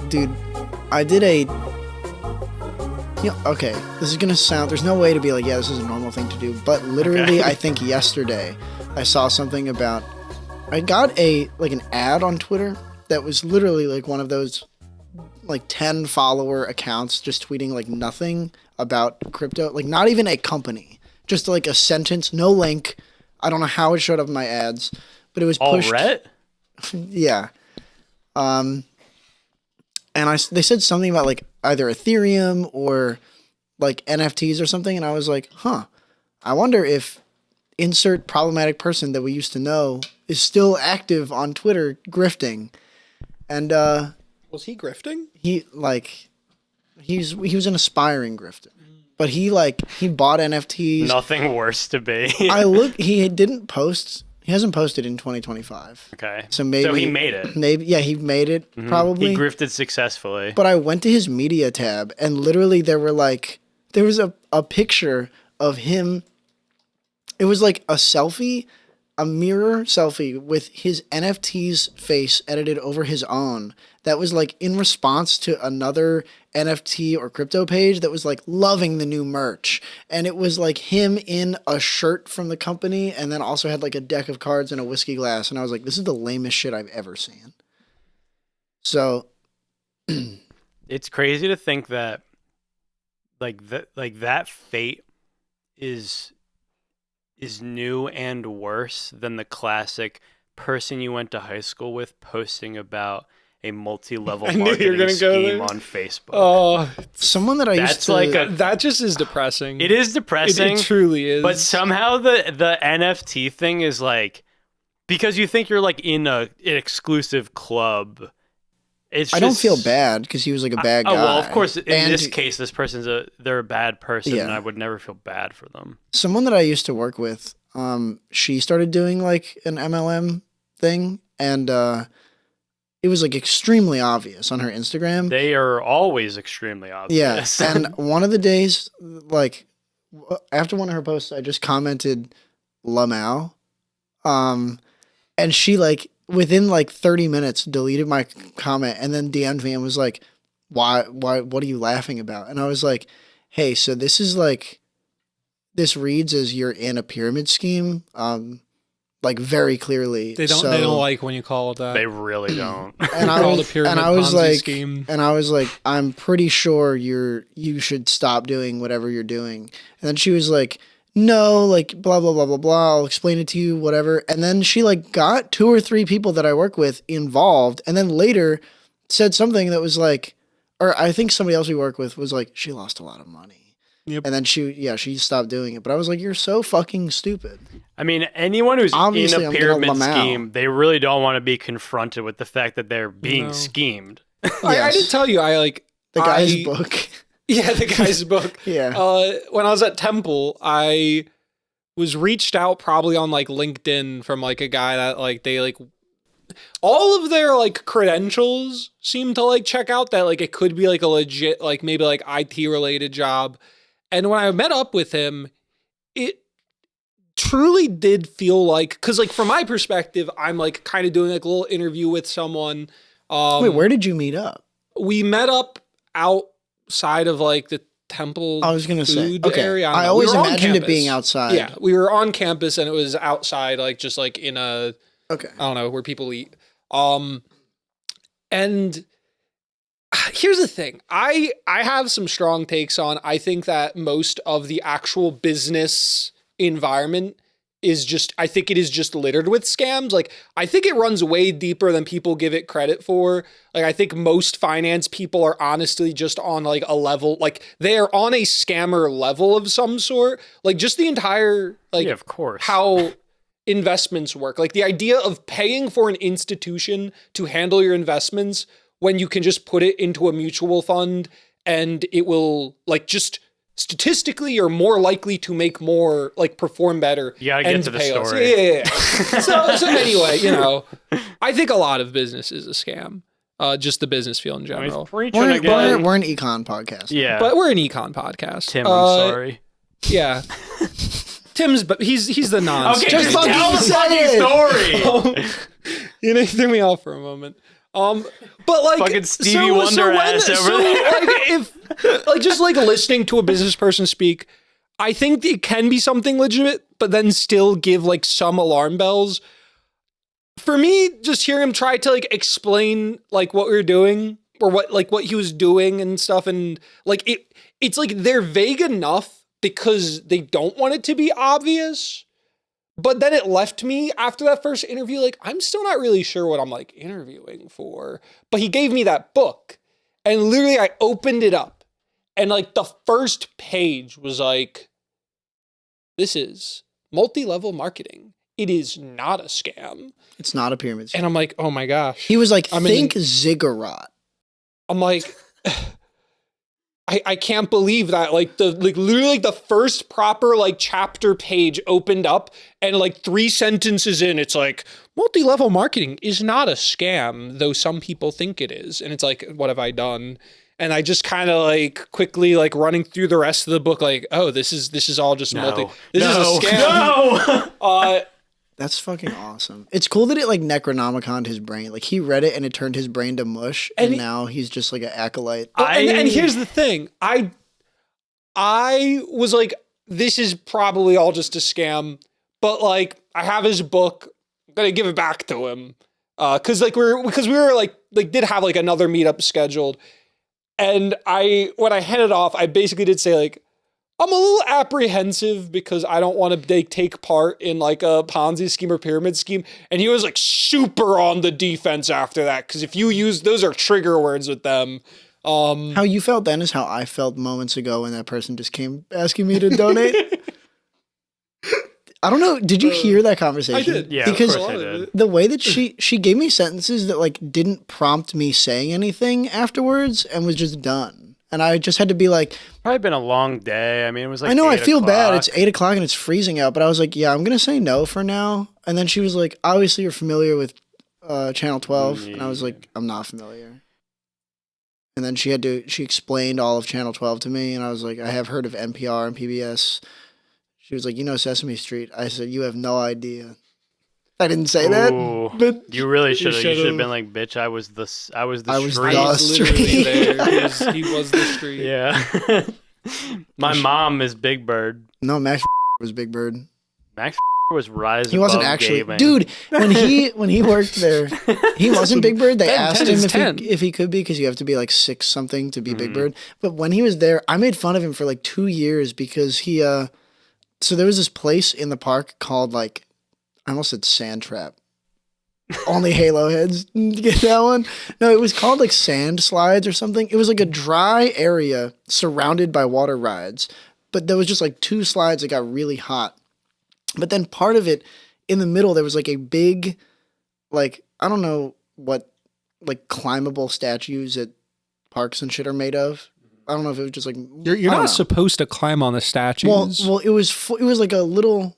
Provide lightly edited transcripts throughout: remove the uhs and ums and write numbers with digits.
Dude, I did a... Yeah, okay, this is gonna sound... There's no way to be like, yeah, this is a normal thing to do, but literally, I think yesterday, I saw something about... I got an ad on Twitter that was literally like one of those 10 follower accounts just tweeting like nothing about crypto, like not even a company, just like a sentence, no link. I don't know how it showed up in my ads, but it was pushed. All right. Yeah. And they said something about like either Ethereum or like NFTs or something, and I was like, I wonder if insert problematic person that we used to know is still active on Twitter grifting. And was he grifting? He was an aspiring grifter. But he bought NFTs. Nothing worse to be. He didn't post. He hasn't posted in 2025. Okay. So he made it. Maybe, yeah, he made it, probably. He grifted successfully. But I went to his media tab, and literally there was a picture of him. It was like a selfie, a mirror selfie with his NFT's face edited over his own. That was like in response to another NFT or crypto page that was like loving the new merch. And it was like him in a shirt from the company and then also had like a deck of cards and a whiskey glass. And I was like, this is the lamest shit I've ever seen. So it's crazy to think that that fate is new and worse than the classic person you went to high school with posting about a multi-level marketing scheme on Facebook. Oh, someone that I used to... that just is depressing. It is depressing. It truly is. But somehow the NFT thing is like, because you think you're like in an exclusive club. I don't feel bad because he was like a bad guy. Oh, well, of course, in this case, this person's they're a bad person, Yeah. and I would never feel bad for them. Someone that I used to work with, she started doing like an MLM thing, and it was like extremely obvious on her Instagram. They are always extremely obvious. Yeah, and one of the days, like after one of her posts, I just commented "Lamau," and she like within like 30 minutes deleted my comment and then DM'd me and was like, "Why? What are you laughing about?" And I was like, "Hey, so this is like, this reads as you're in a pyramid scheme." Like very clearly. They don't like when you call it that. They really don't. And I was like, I'm pretty sure you should stop doing whatever you're doing. And then she was like, no, like blah blah blah blah blah. I'll explain it to you, whatever. And then she like got 2 or 3 people that I work with involved, and then later said something that was like, or I think somebody else we work with was like, she lost a lot of money. Yep. And then she stopped doing it. But I was like, you're so fucking stupid. I mean, anyone who's Obviously, in a pyramid scheme, they really don't want to be confronted with the fact that they're being schemed. I did tell you, the guy's book. Yeah, the guy's book. Yeah. When I was at Temple, I was reached out probably on like LinkedIn from like a guy that like they like all of their like credentials seem to like check out that like it could be like a legit like maybe like IT related job. And when I met up with him, it truly did feel like, because like from my perspective, I'm like kind of doing like a little interview with someone. Wait, where did you meet up? We met up outside of like the Temple. I was gonna say area. I always imagined it being outside. Yeah, we were on campus and it was outside, like just like in a I don't know where people eat. And here's the thing. I have some strong takes on. I think that most of the actual business environment is just, I think it is just littered with scams. Like, I think it runs way deeper than people give it credit for. Like, I think most finance people are honestly just on like a level, like they are on a scammer level of some sort. Like just the entire, like, yeah, of course, how investments work. Like the idea of paying for an institution to handle your investments when you can just put it into a mutual fund and it will like just statistically you're more likely to make more, like perform better. You gotta get to the story. Yeah. so anyway, you know, I think a lot of business is a scam. Just the business field in general. We're an econ podcast. Yeah. But we're an econ podcast. Tim, I'm sorry. Yeah. Tim's, but he's the non. Okay, just tell the fucking story. You know, threw me off for a moment. But like fucking Stevie Wonder ass over there. Like if like just like listening to a business person speak, I think it can be something legitimate, but then still give like some alarm bells. For me, just hearing him try to like explain like what we were doing or what he was doing and stuff, and like it's like they're vague enough because they don't want it to be obvious. But then it left me after that first interview, like, I'm still not really sure what I'm like interviewing for. But he gave me that book, and literally I opened it up, and like the first page was like, this is multi-level marketing. It is not a scam. It's not a pyramid scheme. And I'm like, oh my gosh. He was like, think ziggurat. I'm like, I can't believe that literally like the first proper like chapter page opened up, and like 3 sentences in, it's like, multi-level marketing is not a scam, though some people think it is. And it's like, what have I done? And I just kind of like quickly like running through the rest of the book, like, oh, this is all just this is a scam. No. That's fucking awesome. It's cool that it like Necronomicon'd his brain. Like he read it and it turned his brain to mush, and now he's just like an acolyte. And here's the thing. I was like, this is probably all just a scam, but like I have his book. I'm gonna give it back to him. Cause we were like did have like another meetup scheduled. And when I handed off, I basically did say like, I'm a little apprehensive because I don't want to take part in like a Ponzi scheme or pyramid scheme. And he was like super on the defense after that. Cause if you use, those are trigger words with them. How you felt then is how I felt moments ago when that person just came asking me to donate. I don't know. Did you hear that conversation? I did. Yeah, because of course I did. the way that she gave me sentences that like didn't prompt me saying anything afterwards and was just done. And I just had to be like, Probably been a long day. I mean, it was like I know, I 8 feel bad. o'clock. It's 8 o'clock and it's freezing out. But I was like, yeah, I'm going to say no for now. And then she was like, obviously you're familiar with Channel 12. And I was like, I'm not familiar. And then she explained all of Channel 12 to me. And I was like, I have heard of NPR and PBS. She was like, you know Sesame Street. I said, you have no idea. I didn't say that, but you really should have. You should have been like, bitch, I was the street. I was literally there. He was the street. Yeah. My mom is Big Bird. No, Max was Big Bird. Max was Rise He wasn't Above actually, Gaming. dude. When he worked there, he wasn't Big Bird. They Ben asked 10 him is if 10. if he could be, because you have to be like 6 something to be Big Bird. But when he was there, I made fun of him for like 2 years because he. So there was this place in the park called like, I almost said Sand Trap. Only Halo heads get that one. No, it was called like Sand Slides or something. It was like a dry area surrounded by water rides, but there was just like 2 slides that got really hot. But then part of it, in the middle, there was like a big, like, I don't know what, like climbable statues at parks and shit are made of. I don't know if it was just like You're not supposed to climb on the statues. Well, it was like a little,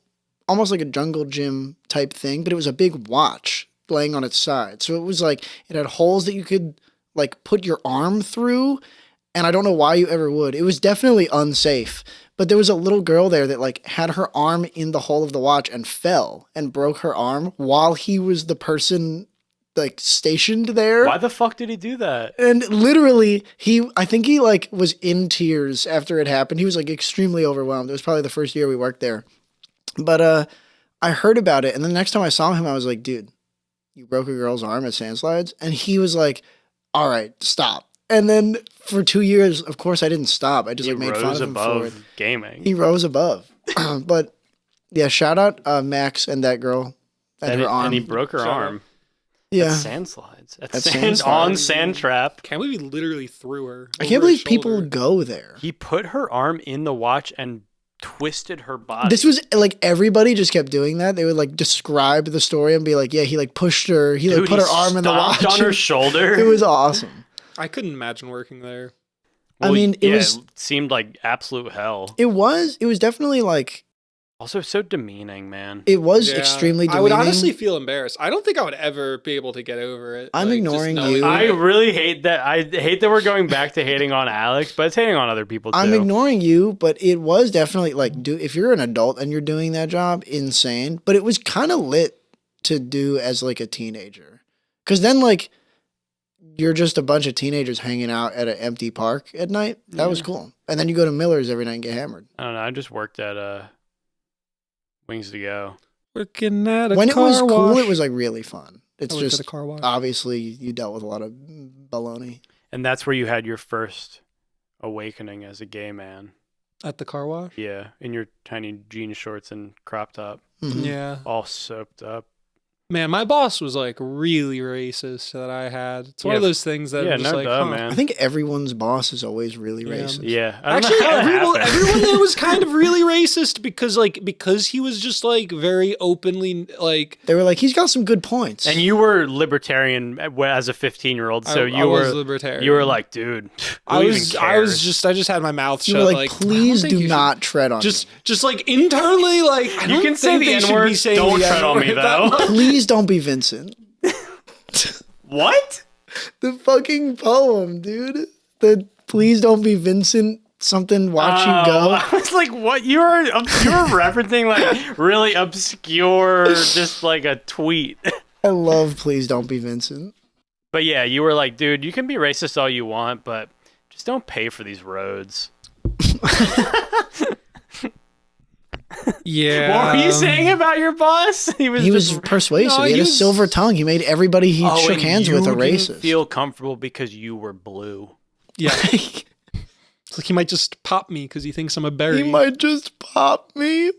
almost like a jungle gym type thing, but it was a big watch laying on its side. So it was like, it had holes that you could like put your arm through, and I don't know why you ever would. It was definitely unsafe, but there was a little girl there that like had her arm in the hole of the watch and fell and broke her arm while he was the person like stationed there. Why the fuck did he do that? And literally, I think he like was in tears after it happened. He was like extremely overwhelmed. It was probably the first year we worked there. But I heard about it, and the next time I saw him, I was like, dude, you broke a girl's arm at Sand Slides? And he was like, all right, stop. And then for 2 years, of course, I didn't stop. I just like made fun of him for it. Gaming. He rose above. But yeah, shout out Max and that girl and her arm. And he broke her arm. Yeah. At Sand Slides. At Sand Slides. On Sand Trap. Can't believe he literally threw her. I can't believe people go there. He put her arm in the watch and twisted her body. This was like everybody just kept doing that. They would like describe the story and be like, yeah, he like pushed her. He like put her arm in the watch. On her shoulder. It was awesome. I couldn't imagine working there. Well, I mean, it seemed like absolute hell. It was definitely like. Also so demeaning, man. It was extremely demeaning. I would honestly feel embarrassed. I don't think I would ever be able to get over it. I'm ignoring you. I really hate that. I hate that we're going back to hating on Alex, but it's hating on other people too. I'm ignoring you, but it was definitely like, if you're an adult and you're doing that job, insane. But it was kind of lit to do as like a teenager. Because then like, you're just a bunch of teenagers hanging out at an empty park at night. That was cool. And then you go to Miller's every night and get hammered. I don't know. I just worked at Wings to Go. Working at a When it car was cool, wash. it was like really fun. It's I worked just at a car wash. obviously you dealt with a lot of baloney. And that's where you had your first awakening as a gay man. At the car wash? Yeah, in your tiny jean shorts and crop top, Mhm. Yeah. all soaked up. Man, my boss was like really racist that I had. It's one Yeah. of those things that Yeah, I'm just no like, duh, huh. man. I think everyone's boss is always really Yeah. racist. Yeah, I don't Actually, know how that happened. everyone there was kind of really racist because he was just like very openly like. They were like, he's got some good points. And you were libertarian as a 15-year-old, so I was libertarian. you were like, dude, I who was even I was cares? just I just had my mouth you shut. were like, I please don't think do you should- not tread on me. Just like internally, like I You don't can say think the they should N-word, be saying don't the tread on me, N-word that though. much. Please don't be Vincent. What? The fucking poem, dude. The please don't be Vincent. Something watch you go. I was like, what? You were referencing like really obscure, just like a tweet. I love please don't be Vincent. But yeah, you were like, dude, you can be racist all you want, but just don't pay for these roads. Yeah. What were you saying about your boss? He was persuasive. No, he had he a was- silver tongue. He made everybody he shook and hands you with a didn't racist. feel comfortable because you were blue. Yeah. It's like he might just pop me because he thinks I'm a berry. He might just pop me.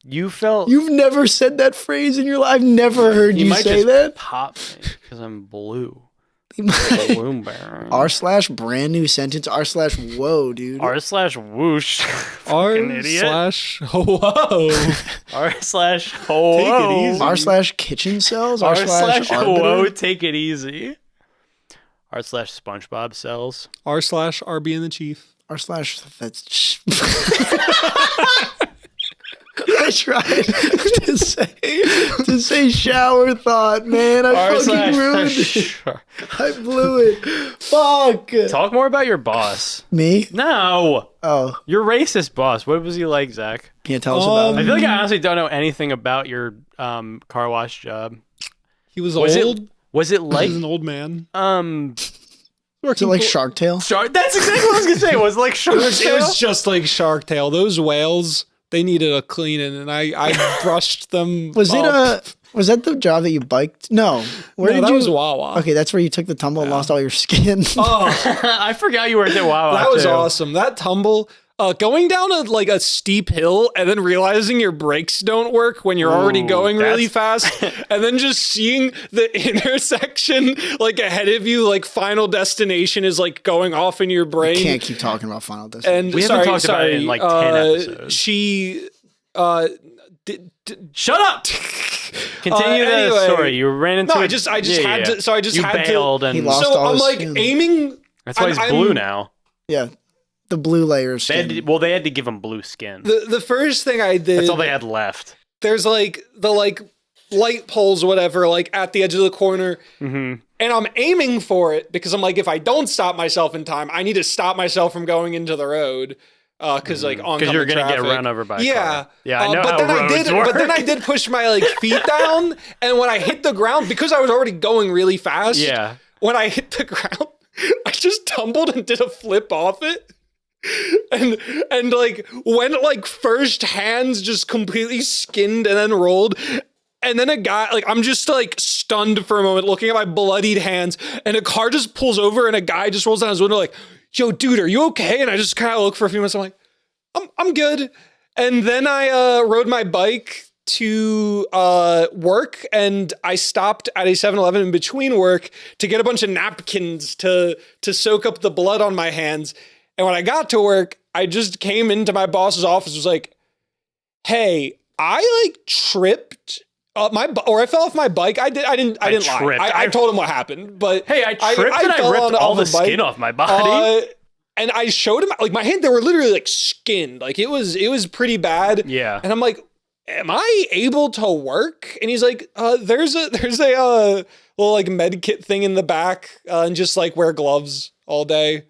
You felt You've never said that phrase in your life. I've never heard he you might say just that. pop me because I'm blue. He might- Bloomberg. R/ brand new sentence. R/ whoa, dude. R/whoosh. R Fucking idiot. slash whoa. R/whoa. R/ kitchen cells. R/ R/whoa. arbiter. Take it easy. R/SpongeBob cells. R slash RB and the Chief. R/ that's. I tried to say shower thought, man. I fucking ruined it. I blew it. Fuck. Talk more about your boss. Me? No. Oh, Your racist boss. What was he like, Zach? yeah. Tell us about I it. feel like I honestly don't know anything about your car wash job. He was Was old. it was it He like was an old man. Is it like Shark Tale? That's exactly what I was gonna say. Was it like Shark It Tale? was just like Shark Tale. Those whales, they needed a cleaning, and I brushed them. Was it up. Was that the job that you biked? No. Where No, did that you? was Wawa. Okay, that's where you took the tumble and lost all your skin. Oh, I forgot you worked at Wawa. that was too. awesome. That tumble, going down a steep hill and then realizing your brakes don't work when you're already Ooh, going really that's- fast, and then just seeing the intersection like ahead of you, like Final Destination is like going off in your brain. Can't keep talking about Final Destination. And We haven't sorry, talked about it in, like, 10 episodes. She, Shut up. Continue the anyway. story. You ran into. no, a- I just had yeah. to. So I just You had bailed to. and He lost So all I'm his like skin. aiming. that's why he's I'm- blue now. Yeah, the blue layer They had skin. they had to give him blue skin. The first thing I did. That's all they had left. There's like the light poles, whatever, like at the edge of the corner. Mm-hmm. And I'm aiming for it because I'm like, if I don't stop myself in time, I need to stop myself from going into the road. Because like oncoming Because you're gonna traffic. get run over by a Yeah, car. Yeah, I know but how then roads I did. work. But then I did push my like feet down, and when I hit the ground, because I was already going really fast. Yeah. When I hit the ground, I just tumbled and did a flip off it. And like went like first hands just completely skinned and then rolled. And then a guy, like, I'm just like stunned for a moment looking at my bloodied hands, and a car just pulls over and a guy just rolls down his window like, yo, dude, are you okay? And I just kind of look for a few minutes. I'm like, I'm good. And then I rode my bike to work, and I stopped at a 7-Eleven in between work to get a bunch of napkins to soak up the blood on my hands. And when I got to work, I just came into my boss's office, was like, hey, I like tripped or I fell off my bike. I didn't lie. tripped. I told him what happened, but Hey, I tripped and I fell ripped all the off a bike. skin off my body. And I showed him like my hand, they were literally like skinned. Like it was pretty bad. Yeah. And I'm like, am I able to work? And he's like, there's a little like med kit thing in the back, and just like wear gloves all day.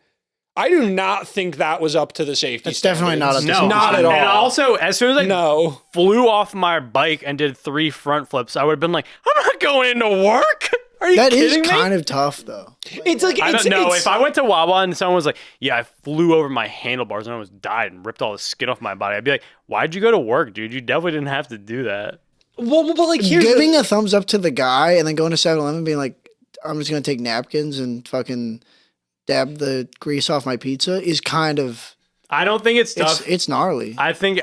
I do not think that was up to the safety. It's definitely not up to standards. No, not at all. And also, as soon as I No. flew off my bike and did 3 front flips, I would have been like, I'm not going into work. Are you That is kidding me? kind of tough, though. It's like I don't know. If I went to Wawa and someone was like, "Yeah, I flew over my handlebars and I almost died and ripped all the skin off my body," I'd be like, "Why'd you go to work, dude? You definitely didn't have to do that." Well, but like here's Giving a thumbs up to the guy and then going to 7-Eleven being like, I'm just going to take napkins and fucking dab the grease off my pizza is kind of... I don't think it's tough. It's gnarly. I think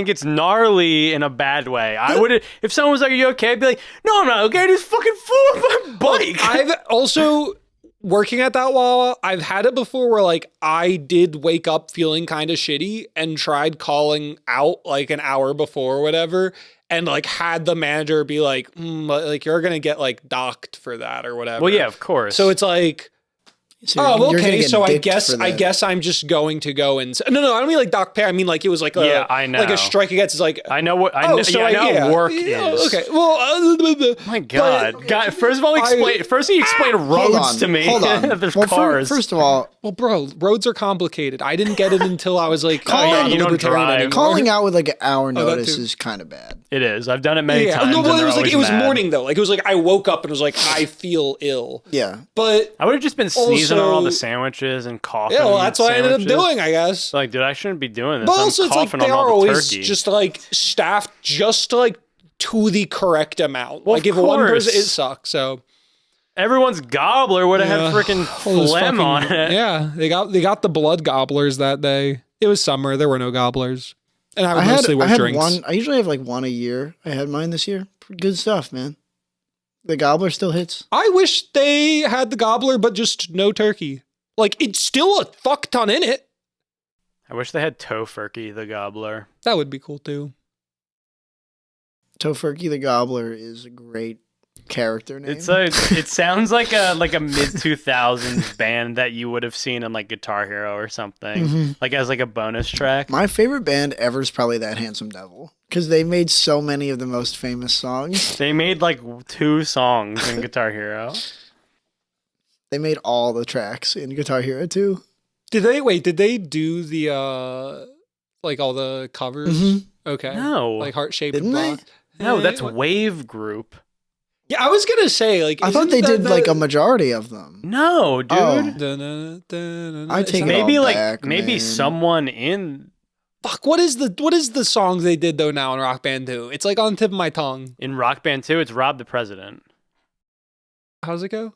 it's gnarly in a bad way. I would, if someone was like, "Are you okay?" I'd be like, "No, I'm not okay. I just fucking flew off my bike." I've also working at that Wawa, I've had it before where like I did wake up feeling kind of shitty and tried calling out like an hour before or whatever, and like had the manager be like, like you're gonna get like docked for that or whatever. Well, yeah, of course. So it's like, So oh, you're gonna okay. get So I dicked for that. guess I'm just going to go and no, I don't mean like dock pay. I mean like it was like a, Yeah, I know. like a strike against is like I know what I know. so Yeah, I know yeah. what work Yeah, is. okay. Well, My God, God. First of all, First, he explained Hold roads on, to me. Hold on. There's Well, cars. First of all, well, bro, roads are complicated. I didn't get it until I was like, yeah, not you a don't libertarian drive. anymore. calling out with like an hour that notice too. is kind of bad. It is. I've done it many times. No, and but it they're was like always it was mad. morning though. Like it was like I woke up and was like I feel ill. Yeah. But I would have just been sneezing on all Also- the sandwiches and coughing. yeah, well, that's what I ended up sandwiches. doing, I guess. Like, dude, I shouldn't be doing this. But I'm also, it's like coughing they on are all the always turkey. just like staffed just like to the correct amount. Well, like of if one course. person, it sucks. So Everyone's gobbler would have Yeah. had freaking all those phlegm fucking- on it. Yeah, they got the blood gobblers that day. It was summer. There were no gobblers, and I would mostly I with had drinks. one. I usually have like one a year. I had mine this year. Good stuff, man. The gobbler still hits. I wish they had the gobbler, but just no turkey. Like it's still a fuck ton in it. I wish they had Tofurkey the gobbler. That would be cool too. Tofurkey the Gobbler is a great character name. It sounds like a mid 2000s band that you would have seen in like Guitar Hero or something, Mhm. like as like a bonus track. My favorite band ever is probably That Handsome Devil because they made so many of the most famous songs. They made like 2 songs in Guitar Hero. They made all the tracks in Guitar Hero too. Did they do the like all the covers? Mhm. Okay. No. Like heart-shaped Didn't they? box. No, Eh, that's what- Wave Group. Yeah, I was gonna say like I thought isn't they that did like a majority of them. No, dude. Oh. I take it Maybe all like back, maybe man. someone in Fuck, what is the song they did though now in Rock Band 2? It's like on the tip of my tongue. Rock Band 2, it's Rob the President. How's it go?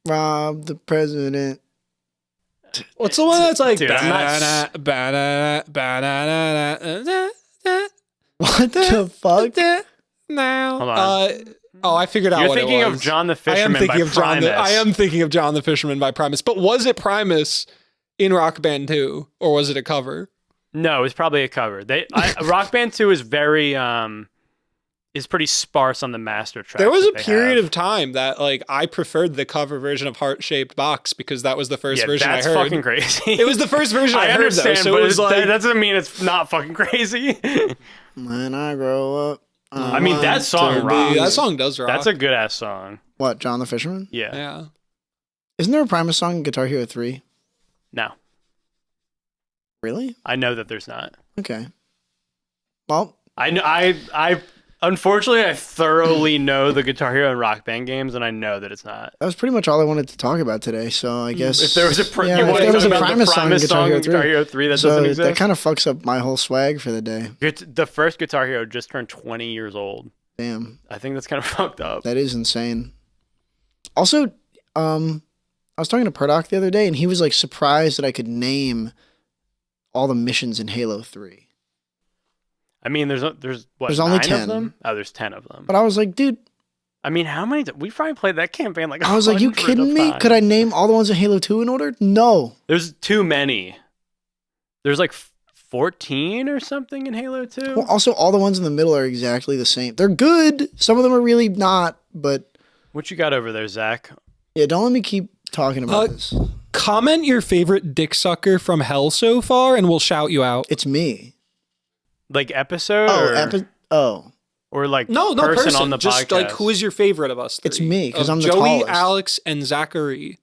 Rob the President. What's the one that's like Dude, I'm not- What the fuck? now? Hold on. Oh, I figured out You're what thinking it of was. John the I am Fisherman thinking by of John. Primus. I am thinking of John the Fisherman by Primus. But was it Primus in Rock Band 2, or was it a cover? No, it's probably a cover. Rock Band 2 is very is pretty sparse on the master track. There was a period of time that like I preferred the cover version of Heart Shaped Box because that was the first version I that's heard. fucking crazy. It was the first version I, I heard understand, though, so but it was like that doesn't mean it's not fucking crazy. When I grow up. I mean, that song to be- rocks. That song does rock. That's a good ass song. What, John the Fisherman? Yeah. yeah. Isn't there a Primus song in Guitar Hero 3? No, Really? I know that there's not. Okay. Well, I know. I unfortunately I thoroughly know the Guitar Hero and Rock Band games, and I know that it's not. that was pretty much all I wanted to talk about today. So I guess If there was a yeah, you if wanna there was a talk about the Primus song in Guitar Hero 3, Guitar Hero 3 that so doesn't that exist. kind of fucks up my whole swag for the day. The first Guitar Hero just turned 20 years old. Damn, I think that's kind of fucked up. that is insane. Also, I was talking to Purdock the other day, and he was like surprised that I could name all the missions in Halo 3. I mean, there's what? There's only 9 10. of them. Oh, there's 10 of them. But I was like, dude, I mean, how many? We probably played that campaign like. I was like, you 100 kidding me? times. Could I name all the ones in Halo 2 in order? No. There's too many. There's like 14 or something in Halo 2. Well, also, all the ones in the middle are exactly the same. They're good. Some of them are really not, but What you got over there, Zach? yeah, don't let me keep talking about this. Comment your favorite dick sucker from hell so far, and we'll shout you out. It's me. Like episode? Oh, Or like No, person on the just podcast? like who is your favorite of us? It's three? me, 'cause Of I'm the Joey, tallest. Alex, and Zachary.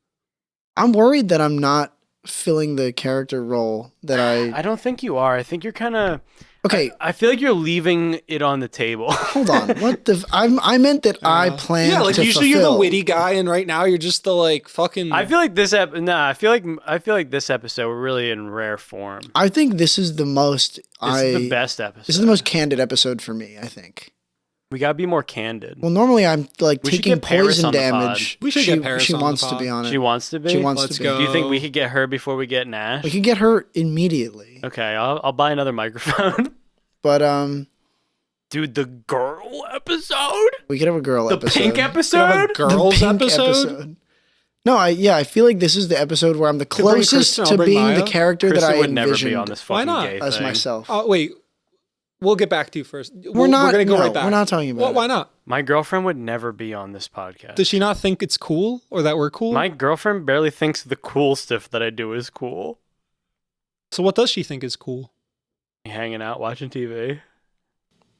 I'm worried that I'm not filling the character role that I. I don't think you are. I think you're kind of. Okay, I feel like you're leaving it on the table. hold on. What the? I meant that I planned. Yeah, like to usually you're the fulfill. witty guy, and right now you're just the like fucking. I feel like this I feel like this episode we're really in rare form. I think this is the most. This is the best episode. This is the most candid episode for me. I think. We gotta be more candid. Well, normally I'm like We should taking get Paris poison on the pod. damage. We should she, get Paris She on the wants to pod. be on it. She wants to be. She wants Let's to go. be. Do you think we could get her before we get Nash? We could get her immediately. Okay, I'll buy another microphone. But Dude, the girl episode, we could have a girl the episode. pink Have a episode. girls The pink episode. No, I feel like this is the episode where I'm the Could bring closest Kristen, I'll to bring being Maya. the character Kristen that I would never envisioned be on this Why fucking not? gay as thing. myself. Oh wait, we'll get back to you first. We're not. We're gonna go no, right back. We're not talking about. Well, it. why not? My girlfriend would never be on this podcast. Does she not think it's cool or that we're cool? My girlfriend barely thinks the cool stuff that I do is cool. So what does she think is cool? Hanging out, watching TV.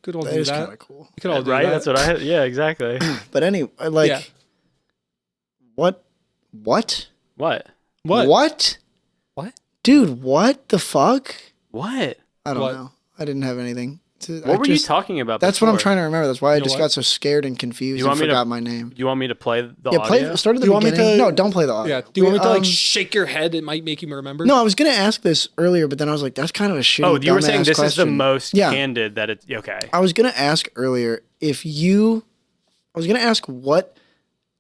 Could all That do is kind that. of cool. We could all do Right? that. That's what I. Yeah, exactly. But anyway, like, Yeah. what? What? What? What? What? Dude, what the fuck? What? I don't What? know. I didn't have anything. What were you talking about? That's what I'm before? trying to remember. That's why I You know just what? got so scared and confused You and want me to- forgot my name. You want me to play the Yeah, audio? start at the Do you want me beginning. to- No, don't play the audio. Yeah. Do you want me to like Um, shake your head? It might make you remember. No, I was gonna ask this earlier, but then I was like, that's kind of a shitty. Oh, you were saying dumbass this is the question. most Yeah. candid that it's okay. I was gonna ask earlier if you. I was gonna ask what,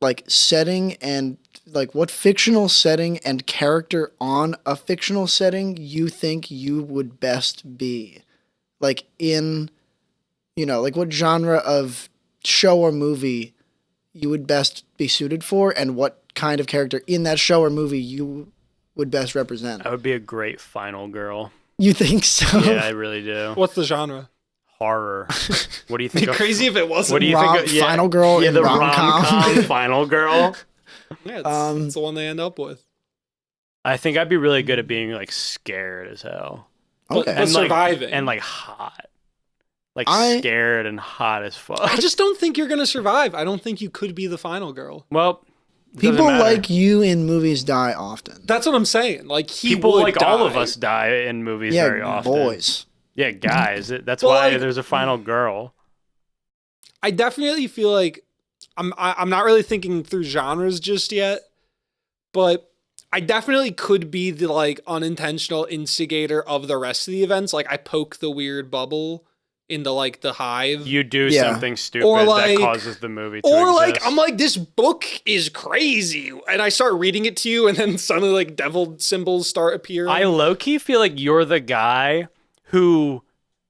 like, setting and like what fictional setting and character on a fictional setting you think you would best be, like in, like what genre of show or movie you would best be suited for, and what kind of character in that show or movie you would best represent. I would be a great final girl. You think so? Yeah, I really do. What's the genre? Horror. What do you It'd think? be of- crazy if it wasn't. What do you think? Of, Final girl Yeah, in the rom-com. rom-com final girl. Yeah, Um, it's the one they end up with. I think I'd be really good at being like scared as hell. Okay. But surviving. and like hot. Like I- scared and hot as fuck. I just don't think you're gonna survive. I don't think you could be the final girl. Well, doesn't People matter. like you in movies die often. That's what I'm saying. Like people would like all of die. us die in movies Yeah, very often. boys. Yeah, guys. That's Well, why like- there's a final girl. I definitely feel like I'm not really thinking through genres just yet, but I definitely could be the like unintentional instigator of the rest of the events. Like I poke the weird bubble into like the hive. You do Yeah. something stupid Or, like- that causes the movie to or like exist. I'm like, this book is crazy, and I start reading it to you, and then suddenly like devil symbols start appearing. I low-key feel like you're the guy who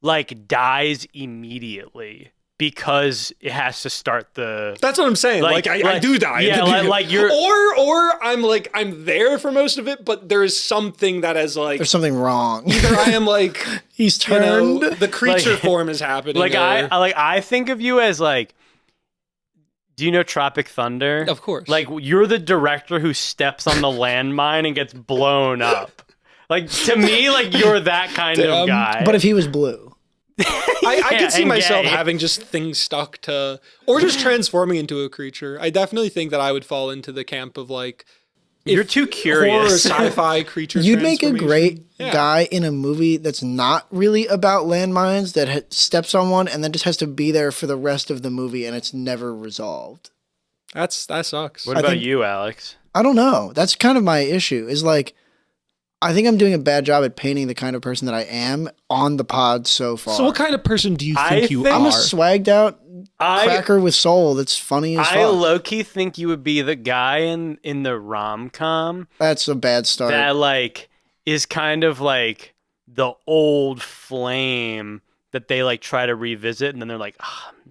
like dies immediately because it has to start the That's what I'm saying. Like, I do die. Yeah, at the beginning. like you're or I'm there for most of it, but there is something that has like There's something wrong. either I am like He's turned. the creature Like- form is happening. like or- I think of you as like, do you know Tropic Thunder? Of course. Like you're the director who steps on the landmine and gets blown up. Like to me, like you're that kind of Damn. guy. But if he was blue, I Yeah, could see and myself gay. having just things stuck to, or just transforming into a creature. I definitely think that I would fall into the camp of like you're if too horror, curious. sci-fi creature. you'd make a great Yeah. guy in a movie that's not really about landmines, that steps on one and then just has to be there for the rest of the movie, and it's never resolved. That sucks. What I about think- you, Alex? I don't know. That's kind of my issue. Is like, I think I'm doing a bad job at painting the kind of person that I am on the pod so far. So what kind of person do you I think you think- I'm are? a swagged out I cracker with soul that's funny as I fuck. low-key think you would be the guy in the rom-com That's a bad start. that like is kind of like the old flame that they like try to revisit, and then they're like,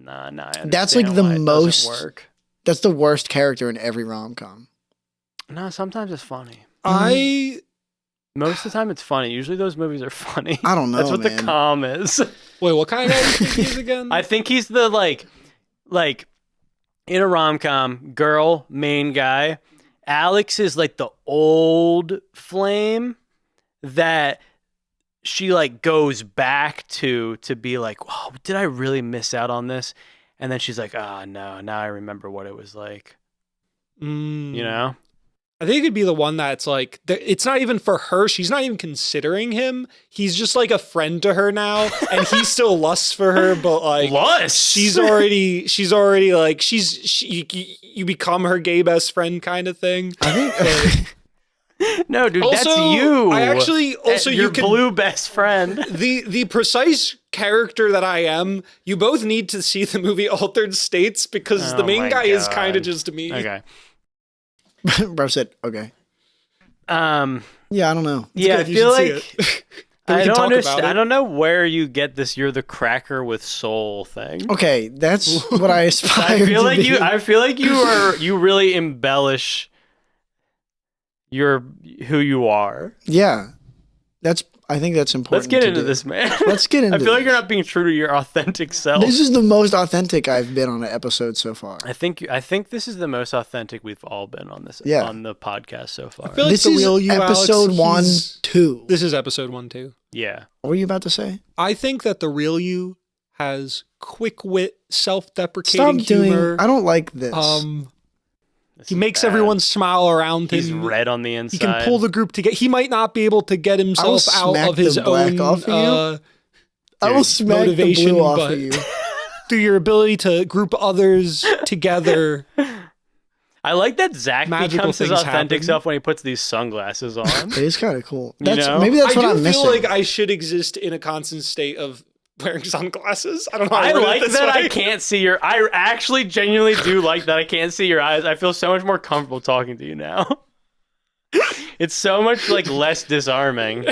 nah. I That's, like, understand the why it doesn't most- work. That's the worst character in every rom-com. No, sometimes it's funny. I Most of the time, it's funny. Usually, those movies are funny. I don't know, That's what the man. calm is. wait. What kind of guy do you think he is again? I think he's the like in a rom-com, girl main guy. Alex is like the old flame that she like goes back to be like, oh, did I really miss out on this? And then she's like, oh no, now I remember what it was like. You know? I think it could be the one that's like, it's not even for her. She's not even considering him. He's just like a friend to her now, and he still lusts for her, but like Lust? she's already like you become her gay best friend kind of thing. I think No, dude, Also, that's you. I actually also your you can blue best friend. the precise character that I am. You both need to see the movie Altered States because the Oh main my guy is kind of God. just me. Okay. bro said, okay. Um. Yeah, I don't know. Yeah, I good, you feel should like see it. I Then we can don't talk understand. about it. I don't know where you get this. You're the cracker with soul thing. Okay, that's what I aspire I feel to like be. you. I feel like you really embellish who you are. Yeah, I think that's important. Let's get to into do. this, man. Let's get into I feel like this. you're not being true to your authentic self. This is the most authentic I've been on an episode so far. I think this is the most authentic we've all been on this Yeah. on the podcast so far. I feel like This the is real you, episode Alex, 1, 2. This is episode 1, 2. Yeah. What were you about to say? I think that the real you has quick wit, Stop self-deprecating humor. doing. I don't like this. This He is makes bad. everyone smile around him. He's red on the inside. He can pull the group together. He might not be able to get himself out smack of his the black own off of you. I will dude, smack the motivation, blue off but- of you. through your ability to group others together. I like that Zack Magical becomes his things authentic happen. self when he puts these sunglasses on. It is kind of cool. You know? Maybe that's I what do I'm feel missing. like I should exist in a constant state of wearing sunglasses. I don't know. How I to word it like this that way. I can't see your. I actually genuinely do like that I can't see your eyes. I feel so much more comfortable talking to you now. It's so much like less disarming.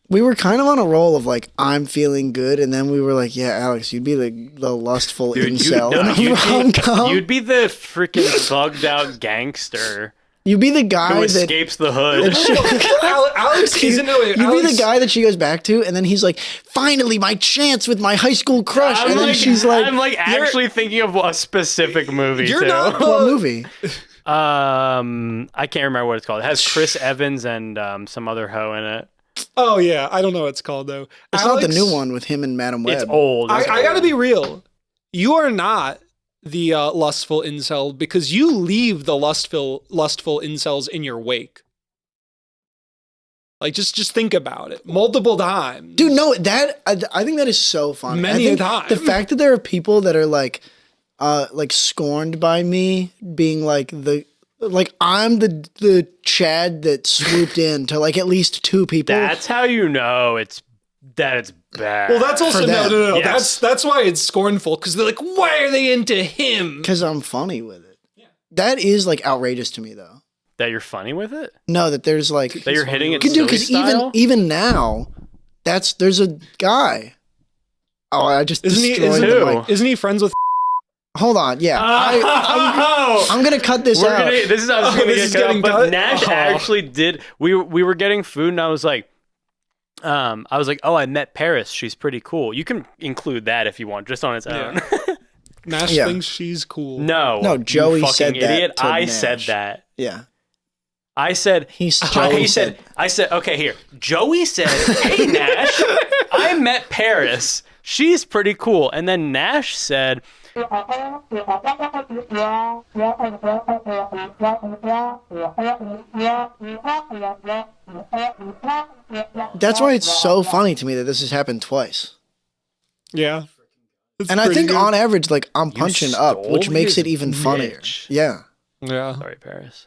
We were kind of on a roll of like, I'm feeling good, and then we were like, yeah, Alex, you'd be the lustful incel in a rom-com. You'd be the freaking bugged out gangster You'd be the guy who that escapes the hood. Alex isn't. No, you'd be the guy that she goes back to, and then he's like, finally, my chance with my high school crush, and then she's like, I'm like actually thinking of a specific movie You're too. not the- what movie? I can't remember what it's called. It has Chris Evans and some other hoe in it. Oh yeah, I don't know what it's called though. It's not the new one with him and Madam Web. It's old. I It's gotta old. be real. You are not the lustful incel because you leave the lustful incels in your wake. Like just think about it multiple times, Dude, no, I think that is so funny. Many I a think time. the fact that there are people that are like scorned by me, being like I'm the Chad that swooped in to like at least 2 people. That's how you know it's bad. Well, that's also For them. no. Yes. That's why it's scornful because they're like, why are they into him? Because I'm funny with it. That is like outrageous to me, though. That you're funny with it. No, that there's like That you're hitting it Dude, silly because style. even now, there's a guy. Oh, I just destroyed the who? mic. Isn't he friends with? Hold on, yeah, Oh! I'm gonna cut this out. This is how it's Oh, gonna this get is cut getting out, but cut? Nash Oh. actually did. We were getting food, and I was like, oh, I met Paris. She's pretty cool. You can include that if you want, just on its own. Nash Yeah. thinks she's cool. No, No, you Joey fucking said that idiot. to I said Nash. that. Yeah, I said. Joey said. I said. Okay, here. Joey said, "Hey Nash, I met Paris. She's pretty cool." And then Nash said, that's why it's so funny to me that this has happened twice. Yeah. It's And I pretty think good. on average, like I'm punching up, stole which makes his it even funnier. bitch. Yeah, Yeah. "Sorry, Paris."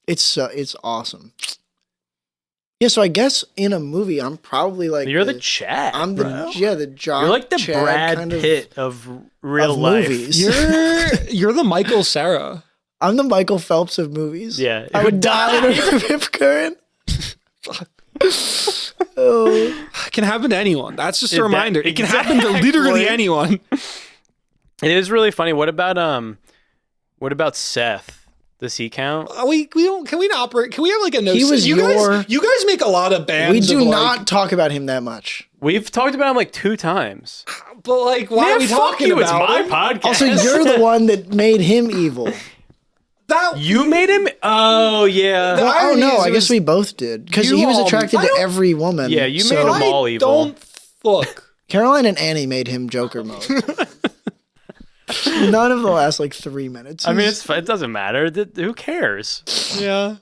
it's awesome. Yeah, so I guess in a movie, I'm probably like You're the Chad. I'm bro. the John. You're like the Chad Brad kind of- Pitt of real of life. movies. You're the Michael Cera. I'm the Michael Phelps of movies. Yeah. I would die in a rip current. Oh, It can happen to anyone. That's just a That- reminder. It can happen to literally Exactly. anyone. It is really funny. What about Seth? Does he count? We don't. Can we not operate? Can we have like a no? He was you guys make a lot of bands. we do of, like- not talk about him that much. We've talked about him like 2 times. But like, why Man, are we fuck talking you. about It's my him? podcast. Also, you're the one that made him evil. That You made him? Oh, yeah. The Oh irony no, is I it guess was- we both did because You he was all- attracted I to don't- every woman. Yeah, you so made him all evil. Don't look. Caroline and Annie made him Joker mode. None of the last like 3 minutes. I mean, it doesn't matter. Who cares? Yeah.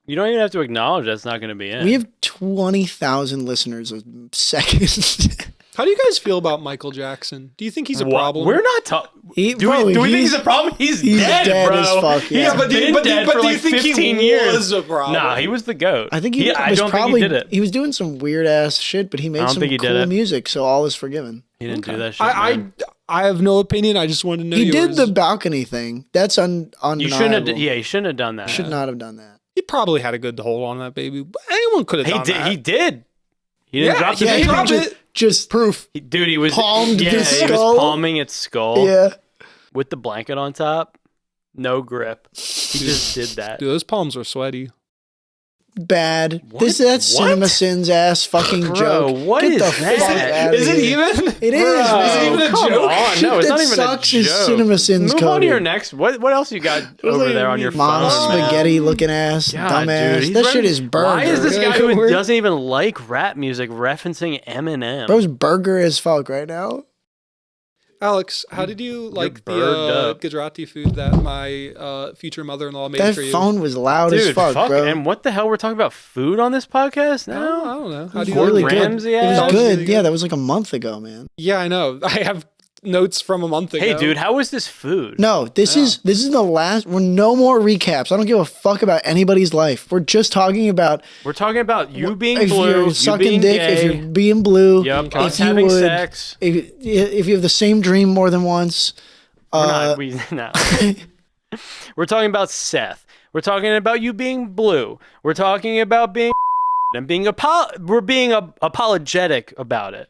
You don't even have to acknowledge that's not going to be in. We have 20,000 listeners a second. How do you guys feel about Michael Jackson? Do you think he's a problem? We're not talking. Do we think he's a problem? He's dead, bro. As fuck. Yeah. But do you think 15 he years. was a problem? Nah, he was the GOAT. I think he I don't think he did it. He was doing some weird ass shit, but he made some cool music, so all is forgiven. He didn't do that shit. I have no opinion. I just wanted to know. He did the balcony thing. That's undeniable. You shouldn't have. Yeah, you shouldn't have done that. Should not have done that. He probably had a good hold on that baby. Anyone could have done that. He did. He didn't drop the baby. He dropped it. Just proof. Dude, he was palmed the skull. He was palming its skull. Yeah. With the blanket on top. No grip. He just did that. Dude, those palms were sweaty. Bad. That's Cinema Sins ass fucking joke. What Get is the that? fuck outta Is it here. even? It is. Bro, is it even a come joke? on. Shit No, it's that not even sucks a is joke. Cinema Sins Move on to coded. your next. What else you got over there on your Mom phone? spaghetti looking ass, God, dumbass. dude, That shit is burger. Why is this guy who doesn't even like rap music referencing Eminem? Bro's burger as fuck right now. Alex, how did you like the up. Gujarati food that my future mother-in-law made That for you? phone was loud as fuck, bro. And what the hell? We're talking about food on this podcast I now? don't know. How It do was you really Ramsay good. It ass? was good. Really Yeah, that was like a month ago, man. Yeah, I know. I have notes from a month ago. Hey, dude, how was this food? No, this is the last. We're no more recaps. I don't give a fuck about anybody's life. We're just talking about We're talking about you being if blue, you're you sucking being dick, gay. if you're being blue, Yep, if us you having would, sex. if you have the same dream more than once. No. We're talking about Seth. We're talking about you being blue. We're talking about being and being we're being apologetic about it.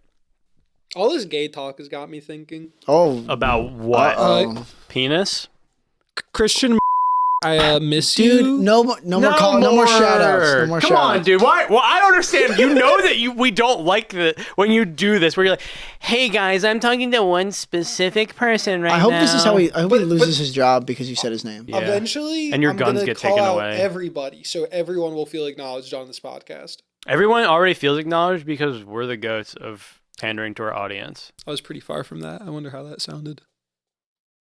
All this gay talk has got me thinking. Oh, About what? Penis? Christian, I miss dude, you. no more shout outs. No more Come shout on, outs. dude. Why? Well, I don't understand. You know that we don't like when you do this. Where you're like, "Hey guys, I'm talking to one specific person right now." I hope this is how he loses his job because you said his name. Yeah. Eventually, And your I'm guns gonna get call taken out away. everybody, so everyone will feel acknowledged on this podcast. Everyone already feels acknowledged because we're the goats of pandering to our audience. I was pretty far from that. I wonder how that sounded.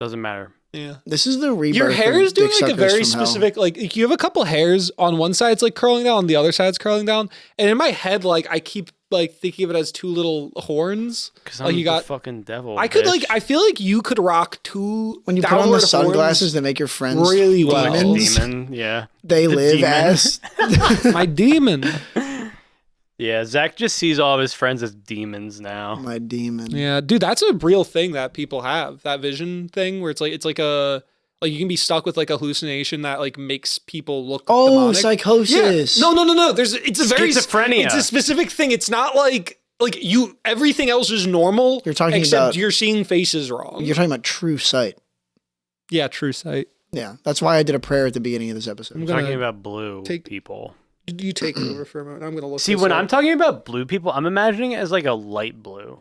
Doesn't matter. Yeah. This is the rebirth. Your hair of is doing Dick like a Suckers very from hell. specific, like you have a couple hairs on one side, it's like curling down, on the other side's curling down. And in my head, like I keep like thinking of it as two little horns. Because Like I'm you got the fucking devil. I could bitch. like I feel like you could rock two When you put on downward the sunglasses horns that make your friends really well. demons, demon. Yeah. they The live demon. as. My demon. Yeah, Zach just sees all of his friends as demons now. My demon. Yeah, dude, that's a real thing that people have. That vision thing where it's like a like you can be stuck with like a hallucination that like makes people look demonic. Psychosis. Yeah. No. It's a very Schizophrenia. It's a specific thing. It's not like you everything else is normal. You're talking except about- you're seeing faces wrong. You're talking about true sight. Yeah, true sight. Yeah, that's why I did a prayer at the beginning of this episode. I'm Talking gonna about blue take- people. you take it over for a moment. I'm gonna look. See, this when up. I'm talking about blue people, I'm imagining it as like a light blue.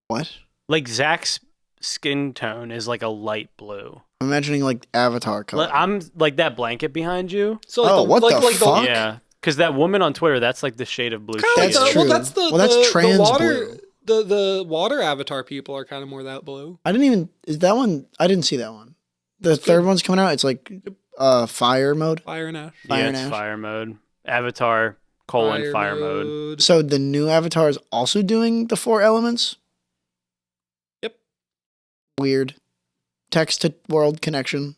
What? Like Zach's skin tone is like a light blue. I'm imagining like Avatar color. I'm like that blanket behind you. so like Oh, what the fuck? Yeah, because that woman on Twitter, that's like the shade of blue. Kinda she like That's is. the- true. Well, that's the Well, that's the trans water. blue. The water avatar people are kind of more that blue. I didn't even. Is that one? I didn't see that one. The third one's coming out. It's like fire mode. Fire and ash. Fire Yeah, and it's ash. fire mode. Avatar : fire mode. So the new Avatar is also doing the 4 elements. Yep. Weird. Text to world connection.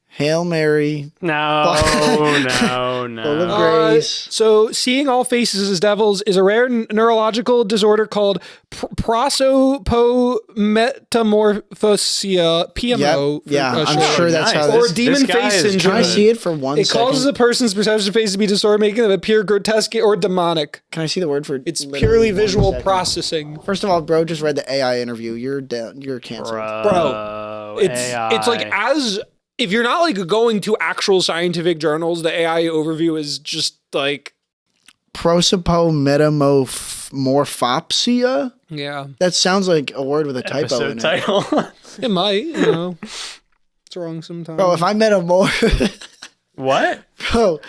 Hail Mary. No, Full no. of grace. So, seeing all faces as devils is a rare neurological disorder called prosopometamorphosia, PMO. Yep. Yeah, I'm short. sure that's how Nice. Or this. demon This guy face is syndrome. Can I good. see it for 1 It second? causes a person's perception of face to be distorted, making them appear grotesque or demonic. Can I see the word for It's literally purely 1 visual second? processing. First of all, bro just read the AI interview. You're down. You're canceled. Bro, It's like as if you're not like going to actual scientific journals, the AI overview is just like Prosopometamorphopsia? yeah, That sounds like a word with a typo episode in it. title. it might, you know. It's wrong sometimes. Bro, if I What? Bro,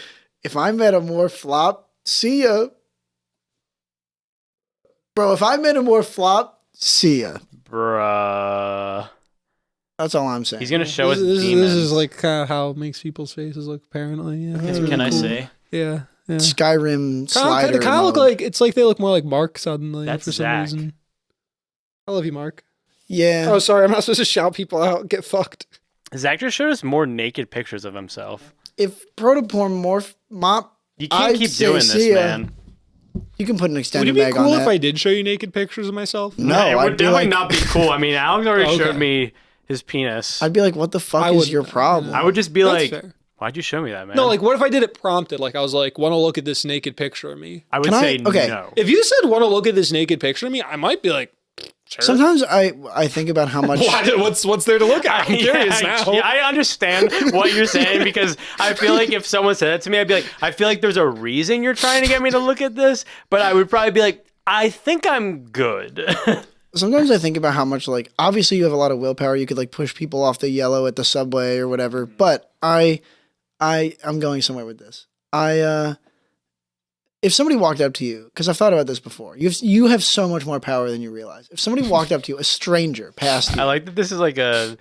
if I metamorphopsia. Bro, if I metamorphopsia. See ya. Bruh. That's all I'm saying. He's gonna show us This demons. is like kind of how it makes people's faces look. Apparently, yeah. That's Can I cool. say? Yeah. Skyrim slider. Kind of look mode. like it's like they look more like Mark suddenly That's for some Zack. reason. I love you, Mark. Yeah. Oh, sorry, I'm not supposed to shout people out. Get fucked. Zack just showed us more naked pictures of himself. If protoporn morph mop, You can't I'd keep say doing see this, ya. man. you can put an Would extended it be mag cool on if that. I did show you naked pictures of myself? No, it I'd would be definitely like, not be cool. I mean, Alex already Okay. showed me his penis. I'd be like, what the fuck I is wouldn't- your problem? I would just be That's like, fair. why'd you show me that, man? No, like, what if I did it prompted? Like, I was like, want to look at this naked picture of me? I would Can I- say okay. no. If you said, want to look at this naked picture of me, I might be like, sure. Sometimes I think about how much. What's there to look at? I'm curious now. Yeah, I understand what you're saying because I feel like if someone said that to me, I'd be like, I feel like there's a reason you're trying to get me to look at this, but I would probably be like, I think I'm good. Sometimes I think about how much, like, obviously you have a lot of willpower. You could like push people off the yellow at the subway or whatever. But I'm going somewhere with this. If somebody walked up to you, because I've thought about this before, you have so much more power than you realize. If somebody walked up to you, a stranger passed you, I like that this is like a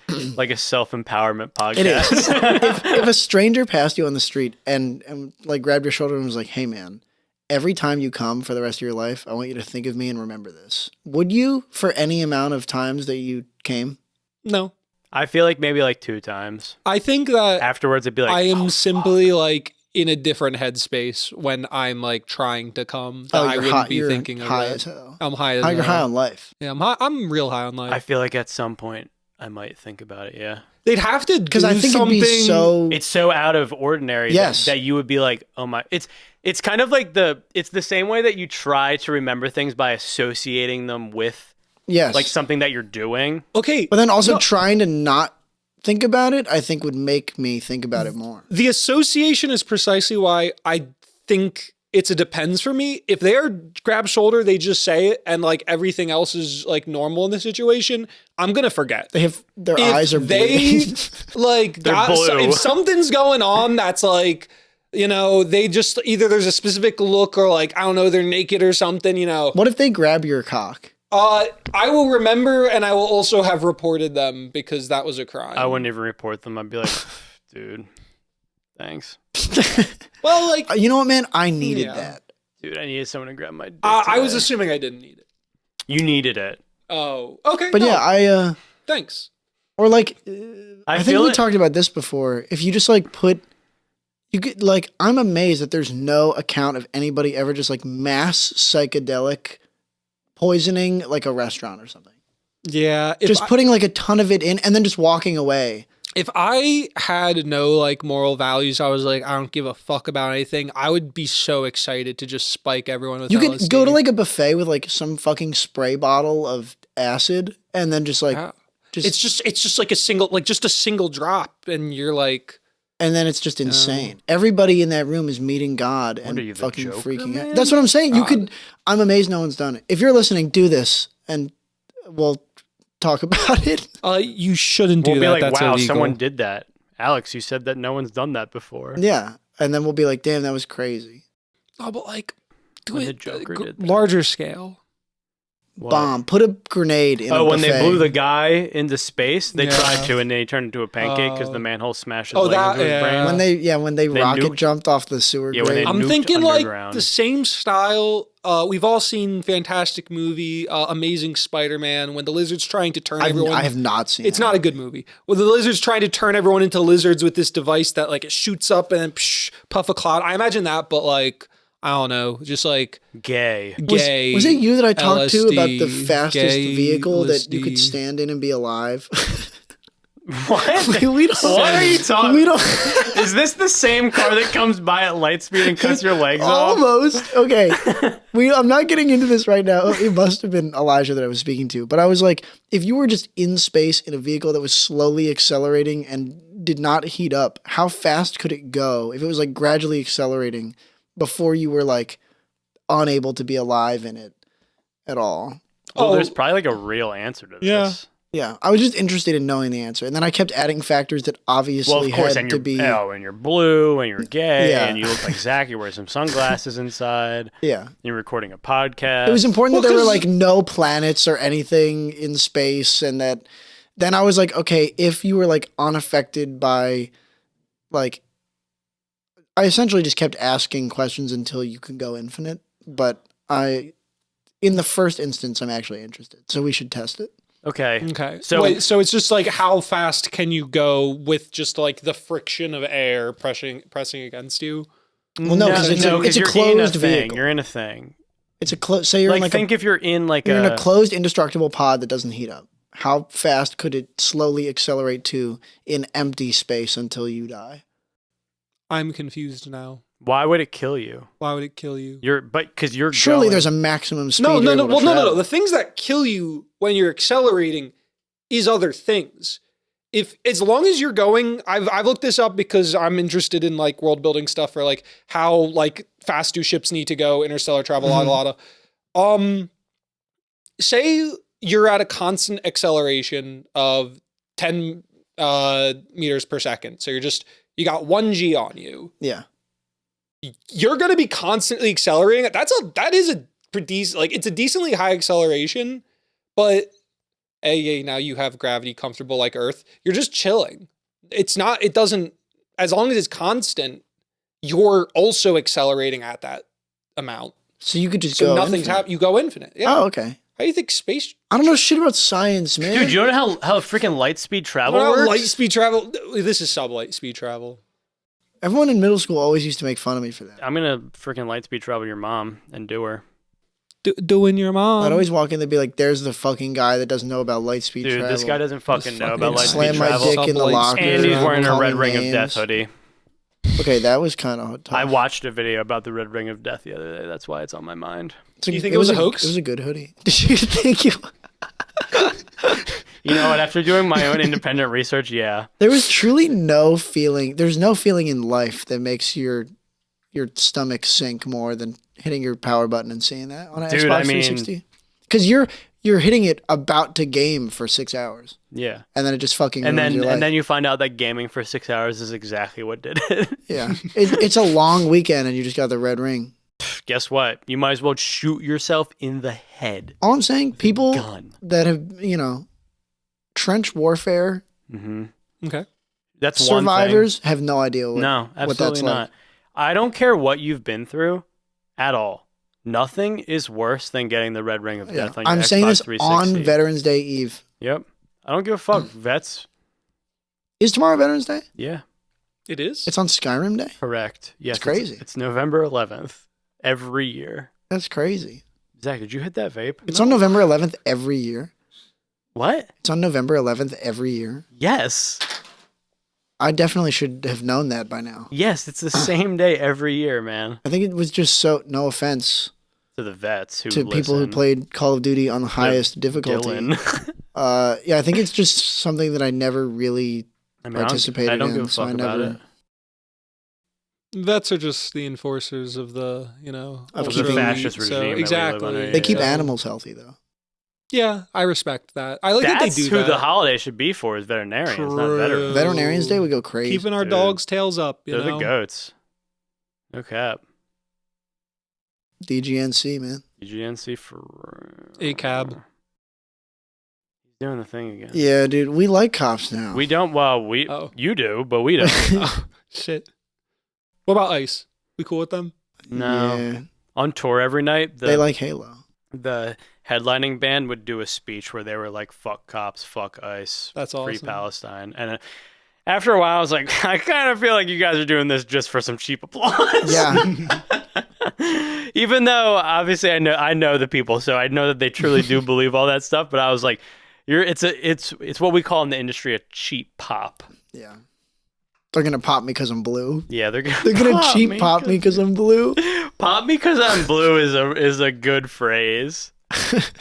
self-empowerment podcast. it is. if a stranger passed you on the street and like grabbed your shoulder and was like, "Hey man, every time you come for the rest of your life, I want you to think of me and remember this." Would you, for any amount of times that you came? No. I feel like maybe like 2 times. I think that Afterwards, I'd be like, I am "Oh, simply like in a different headspace when I'm like trying to come. That I you're wouldn't high, be you're thinking of high it. as hell. I'm high as You're high hell. on life. Yeah, I'm real high on life. I feel like at some point I might think about it, yeah. They'd have to Because do I think something. it'd be so. It's so out of ordinary Yes. that you would be like, oh my, it's kind of like it's the same way that you try to remember things by associating them with Yes. like something that you're doing. Okay, But then also trying to not think about it, I think would make me think about it more. the association is precisely why I think it's a depends for me. If they are grab shoulder, they just say it, and like everything else is like normal in the situation, I'm gonna forget. They have their If eyes are they bleeding. like blue. if something's going on that's like, you know, they just either there's a specific look or like, I don't know, they're naked or something, you know. What if they grab your cock? I will remember, and I will also have reported them because that was a crime. I wouldn't even report them. I'd be like, dude, thanks. Well, like You know what, man? I needed Yeah. that. Dude, I needed someone to grab my dick I was today. assuming I didn't need it. You needed it. Oh, okay. But no, yeah, thanks. or like, I I think feel we it- talked about this before. If you just like you could like, I'm amazed that there's no account of anybody ever just like mass psychedelic poisoning like a restaurant or something. Yeah, Just putting like a ton of it in and then just walking away. if I had no like moral values, I was like, I don't give a fuck about anything. I would be so excited to just spike everyone with You could LSD. go to like a buffet with like some fucking spray bottle of acid and then just like, Yeah. just It's just like a single drop, and you're like, and then it's just insane. Everybody in that room is meeting God What are you, and the fucking Joker, freaking man? out. That's what I'm saying. You could. I'm amazed no one's done it. If you're listening, do this, and we'll talk about it. you shouldn't do We'll be that. like, That's wow, illegal. someone did that. Alex, you said that no one's done that before. Yeah, and then we'll be like, damn, that was crazy. Oh, but like, do When it the Joker did that. larger scale. What? Bomb. Put a grenade in. Oh, a when they buffet. blew the guy into space, they Yeah. tried to, and they turned into a pancake because Oh. the manhole smashed his Oh, leg that- into his yeah. brain. when they They rocket nuked- jumped off the sewer Yeah, when grate. they I'm nuked thinking like underground. the same style. We've all seen Fantastic Movie, Amazing Spider-Man, when the lizard's trying to turn everyone. I have not seen. It's that. not a good movie. Well, the lizard's trying to turn everyone into lizards with this device that like it shoots up and then puff a cloud. I imagine that, but like I don't know, just like Gay. gay. Was it you that I talked to about the LSD, fastest gay vehicle that you could LSD. stand in and be alive? What? we don't. What are you talking? We don't. Is this the same car that comes by at light speed and cuts your legs off? Almost. Okay. I'm not getting into this right now. It must have been Elijah that I was speaking to. But I was like, if you were just in space in a vehicle that was slowly accelerating and did not heat up, how fast could it go if it was like gradually accelerating before you were like unable to be alive in it at all? Oh, Oh. there's probably like a real answer to Yeah. this. Yeah, I was just interested in knowing the answer, and then I kept adding factors that obviously Well, of course, had and to you're be. and you're blue, and you're gay, Yeah. and you look like Zack. You wear some sunglasses inside. Yeah, You're recording a podcast. it was important that there were 'cause- like no planets or anything in space, and that. Then I was like, okay, if you were like unaffected by, like, I essentially just kept asking questions until you could go infinite. But in the first instance, I'm actually interested, so we should test it. Okay. Okay. So- Wait, so it's just like how fast can you go with just like the friction of air pressing against you? Well, no, 'cause it's a you're in a closed thing. vehicle. You're in a thing. It's a close. Say you're Like, in like think if you're in like you're in a closed, indestructible pod that doesn't heat up. How fast could it slowly accelerate to in empty space until you die? I'm confused now. Why would it kill you? Why would it kill you? Because you're Surely going- there's a maximum speed. No. you're able to Well, no. travel. The things that kill you when you're accelerating is other things. As long as you're going, I've looked this up because I'm interested in like world building stuff or like how like fast do ships need to go, interstellar travel, a lot of. Say you're at a constant acceleration of 10 meters per second. So you got 1G on you. Yeah. You're going to be constantly accelerating. That is a pretty, like, it's a decently high acceleration, but now you have gravity comfortable like Earth. You're just chilling. It doesn't, as long as it's constant, you're also accelerating at that amount. So you could just So go. nothing's infinite. happening. You go infinite. Yeah. Oh, okay. How do you think space? I don't know shit about science, man. Dude, you don't know how freaking light speed travel Well, works? light speed travel. This is sublight speed travel. Everyone in middle school always used to make fun of me for that. I'm gonna freaking light speed travel your mom and do her. Doing your mom. I'd always walk in, they'd be like, "There's the fucking guy that doesn't know about light speed Dude, travel." this guy doesn't fucking know about light Slam speed my travel. dick in the Sublight locker. speed And he's wearing a call red me ring of names. death hoodie. Okay, that was kind of tough. I watched a video about the red ring of death the other day. That's why it's on my mind. Do you think it was a hoax? It was a good hoodie. Did you think you? You know what? After doing my own independent research, yeah. There was truly no feeling. There's no feeling in life that makes your stomach sink more than hitting your power button and seeing that on an Dude, Xbox I mean- 360. Because you're hitting it about to game for 6 hours, Yeah. and then it just fucking And ruins your life. then you find out that gaming for 6 hours is exactly what did it. Yeah, it's a long weekend, and you just got the red ring. Guess what? You might as well shoot yourself in the head. All I'm saying, people Gun. that have trench warfare Mm-hmm. Okay. That's survivors have no idea one thing. No, what that's absolutely like. not. I don't care what you've been through at all. Nothing is worse than getting the red ring of Yeah. death on your I'm Xbox saying this 360. on Veterans Day Eve. Yep. I don't give a fuck. Vets. Is tomorrow Veterans Day? Yeah. It is. It's on Skyrim Day? Correct. Yes. It's crazy. It's November 11th every year. That's crazy. Zach, did you hit that vape? It's on November 11th every year. What? It's on November 11th every year. Yes. I definitely should have known that by now. Yes, it's the same day every year, man. I think it was just so, no offense To the vets who to people who listen. played Call of Duty on the highest difficulty. Dylan. Yeah, I think it's just something that I never really I participated I don't give in, a so I fuck about never- it. Vets are just the enforcers of the, Of ultra the fascist elite, regime that we live exactly. under, They keep Yeah. animals healthy, though. Yeah, I respect that. I like that That's they do who that. the holiday should be for, is veterinarians, not True. veterans. Veterinarians Day, we go crazy. Keeping our Dude. dogs' tails up. They're know? the goats. No cap. DGNC, man. GNC for A cab. He's doing the thing again. Yeah, dude, we like cops now. We don't. Well, Oh. you do, but we don't. Oh, shit. What about ICE? We cool with them? No. Yeah, On tour every night, they like Halo. the headlining band would do a speech where they were like, "Fuck cops, fuck ICE, That's free awesome. Palestine," and after a while, I was like, I kind of feel like you guys are doing this just for some cheap applause. Yeah. Even though obviously I know the people, so I know that they truly do believe all that stuff. But I was like, it's what we call in the industry a cheap pop. Yeah. They're going to pop me because I'm blue. Yeah, they're They're going to cheap pop me because I'm blue. Pop me because I'm blue is a good phrase. I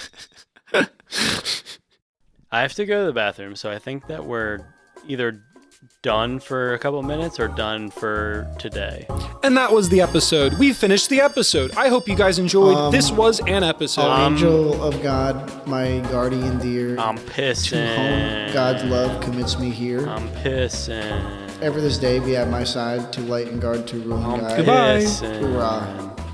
have to go to the bathroom, so I think that we're either done for a couple minutes or done for today? And that was the episode. We finished the episode. I hope you guys enjoyed. This was an episode. Angel of God, my guardian dear. I'm To pissing. whom God's love commits me here. I'm pissing. Ever this day be at my side, to light and guard, to ruin I'm guide. Goodbye. pissing. Hoorah.